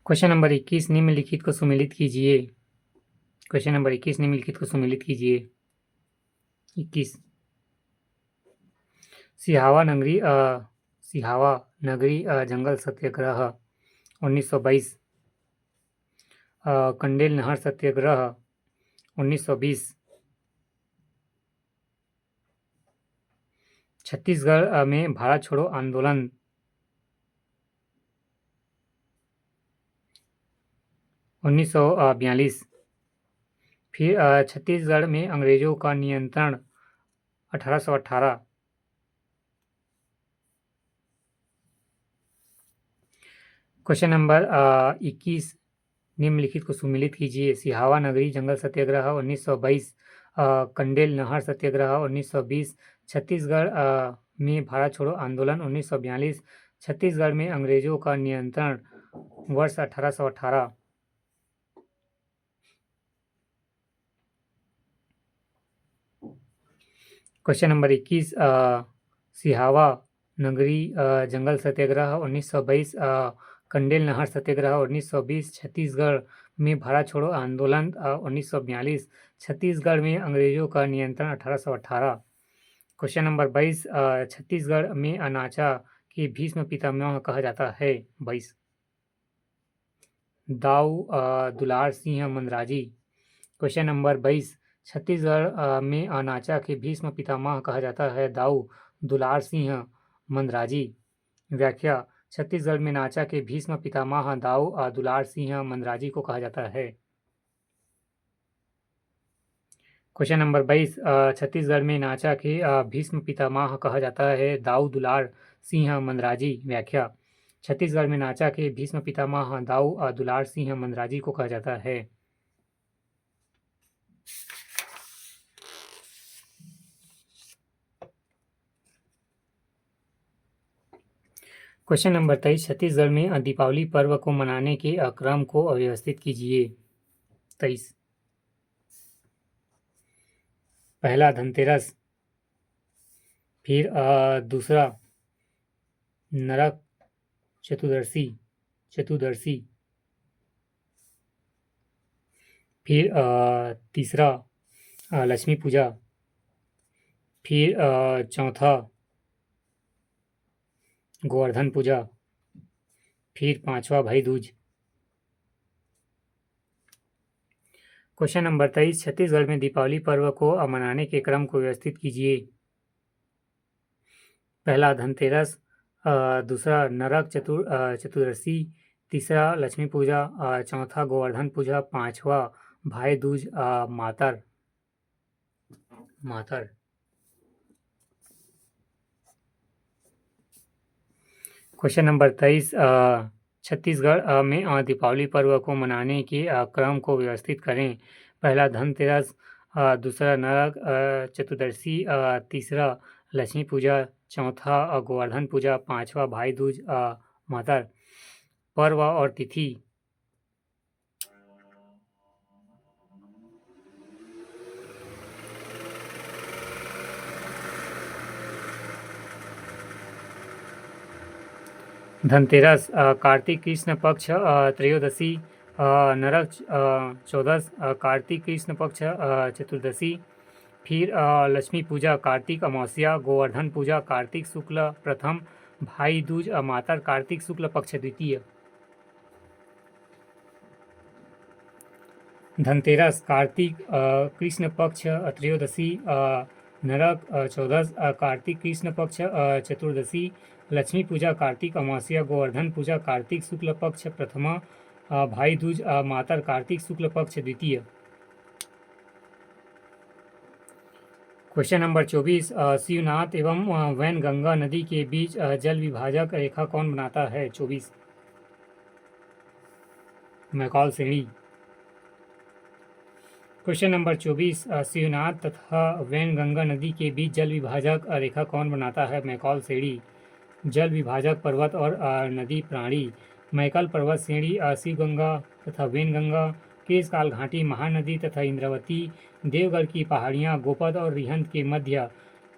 Question number 21 निम्नलिखित को सुमेलित कीजिए। क्वेश्चन नंबर 21 निम्नलिखित को सुमेलित कीजिए। 21 सिहावा नगरी जंगल सत्याग्रह 1922। कंडेल नहर सत्याग्रह 1920। छत्तीसगढ़ में भारत छोड़ो आंदोलन 1942। फिर छत्तीसगढ़ में अंग्रेजों का नियंत्रण 1818। क्वेश्चन नंबर 21 निम्नलिखित को सुमेलित कीजिए। सिहावा नगरी जंगल सत्याग्रह 1922, कंडेल नहर सत्याग्रह 1920, छत्तीसगढ़ में भारत छोड़ो आंदोलन 1942, छत्तीसगढ़ में अंग्रेजों का नियंत्रण वर्ष 1818। क्वेश्चन नंबर 21 सिहावा नगरी जंगल सत्याग्रह 1922, कंडेल नहर सत्याग्रह 1920, छत्तीसगढ़ में भारत छोड़ो आंदोलन 1942, छत्तीसगढ़ में अंग्रेजों का नियंत्रण 1818। क्वेश्चन नंबर 22 छत्तीसगढ़ में अनाचा के भीष्म पितामह कहा जाता है। 22 दाऊ दुलार सिंह मंदराजी। क्वेश्चन नंबर 22 छत्तीसगढ़ में अनाचा के भीष्म पितामह कहा जाता है दाऊ दुलार सिंह मंदराजी। व्याख्या छत्तीसगढ़ में नाचा के भीष्म पितामह दाऊ दुलार सिंह मंदराजी को कहा जाता है। क्वेश्चन नंबर 22 छत्तीसगढ़ में नाचा के भीष्म पितामह कहा जाता है दाऊ दुलार सिंह मंदराजी। व्याख्या छत्तीसगढ़ में नाचा के भीष्म पितामह दाऊ दुलार सिंह मंदराजी को कहा जाता है। क्वेश्चन नंबर 23 छत्तीसगढ़ में दीपावली पर्व को मनाने के क्रम को अव्यवस्थित कीजिए। 23 पहला धनतेरस, फिर दूसरा नरक चतुर्दशी, फिर तीसरा लक्ष्मी पूजा, फिर चौथा गोवर्धन पूजा, फिर पांचवा भाई दूज। क्वेश्चन नंबर 23 छत्तीसगढ़ में दीपावली पर्व को मनाने के क्रम को व्यवस्थित कीजिए। पहला धनतेरस, दूसरा नरक चतुर्दशी, तीसरा लक्ष्मी पूजा, चौथा गोवर्धन पूजा, पांचवा भाई दूज मातर। क्वेश्चन नंबर 23 छत्तीसगढ़ में दीपावली पर्व को मनाने के क्रम को व्यवस्थित करें। पहला धनतेरस, दूसरा नरक चतुर्दशी, तीसरा लक्ष्मी पूजा, चौथा गोवर्धन पूजा, पांचवा भाई दूज मातर। पर्व और तिथि। धनतेरस कार्तिक कृष्ण पक्ष त्रयोदशी, नरक चौदस कार्तिक कृष्ण पक्ष चतुर्दशी, फिर लक्ष्मी पूजा कार्तिक अमावस्या, गोवर्धन पूजा कार्तिक शुक्ल प्रथम, भाई दूज मातर कार्तिक शुक्ल पक्ष द्वितीय। धनतेरस कार्तिक कृष्ण पक्ष त्रयोदशी, नरक चौदस कार्तिक कृष्ण पक्ष चतुर्दशी, लक्ष्मी पूजा कार्तिक अमावस्या, गोवर्धन पूजा कार्तिक शुक्ल पक्ष प्रथमा, भाई दूज मातर कार्तिक शुक्ल पक्ष द्वितीय। क्वेश्चन नंबर 24 शिवनाथ एवं वैनगंगा नदी के बीच जल विभाजक रेखा कौन बनाता है। 24 मैकॉल श्रेणी। क्वेश्चन नंबर 24 शिवनाथ तथा वैनगंगा नदी के बीच जल विभाजक रेखा कौन बनाता है। मैकॉल श्रेणी। जल विभाजक पर्वत और नदी प्राणी। मैकल पर्वत श्रेणी शिवगंगा तथा वैनगंगा, केशकाल घाटी, महानदी तथा इंद्रावती, देवगढ़ की पहाड़ियाँ, गोपद और रिहंद के मध्य,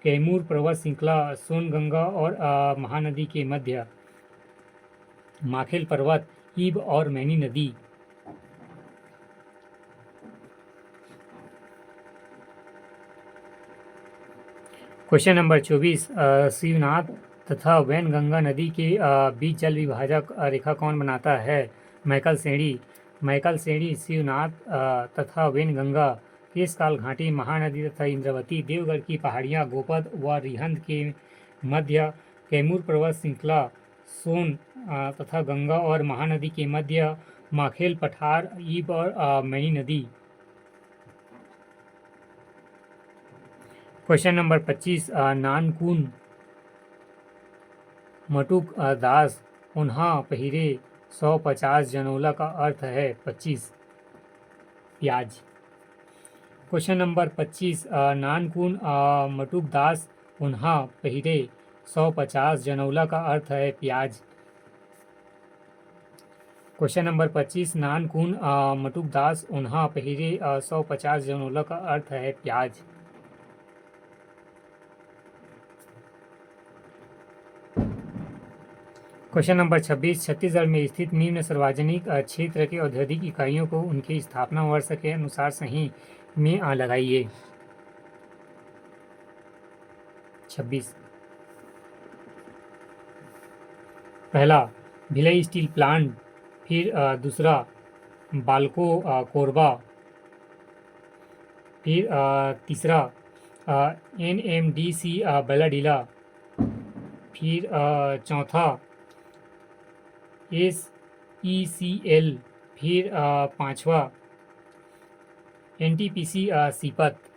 कैमूर पर्वत श्रृंखला, सोनगंगा और महानदी के मध्य, माखेल पर्वत ईब और मैनी नदी। क्वेश्चन नंबर 24, शिवनाथ तथा वैनगंगा नदी के बीच जल विभाजक रेखा कौन बनाता है? मैकल सेड़ी। मैकल सेड़ी शिवनाथ तथा वैनगंगा, केशकाल घाटी, महानदी तथा इंद्रावती, देवगढ़ की पहाड़ियाँ, गोपद व रिहंद के मध्य, कैमूर पर्वत श्रृंखला, सोन तथा गंगा और महानदी के मध्य, माखेल पठार, ईब और मैनी नदी। क्वेश्चन नंबर 25, नानकुन मटुक दास उन्हा पहिरे 150 जनौला का अर्थ है 25 प्याज। क्वेश्चन नंबर 25, नानकुन मटुक दास उन्हा पहिरे 150 जनौला का अर्थ है प्याज। क्वेश्चन नंबर 25, नानकुन मटुक दास उन्हा पहिरे 150 जनौला का अर्थ है प्याज। क्वेश्चन नंबर 26, छत्तीसगढ़ में स्थित निम्न सार्वजनिक क्षेत्र के औद्योगिक इकाइयों को उनकी स्थापना वर्ष के अनुसार सही में लगाइए। 26, पहला भिलाई स्टील प्लांट, फिर दूसरा बाल्को कोरबा, फिर तीसरा NMDC बैलाडीला, फिर चौथा SECL, फिर पांचवा NTPC सीपत।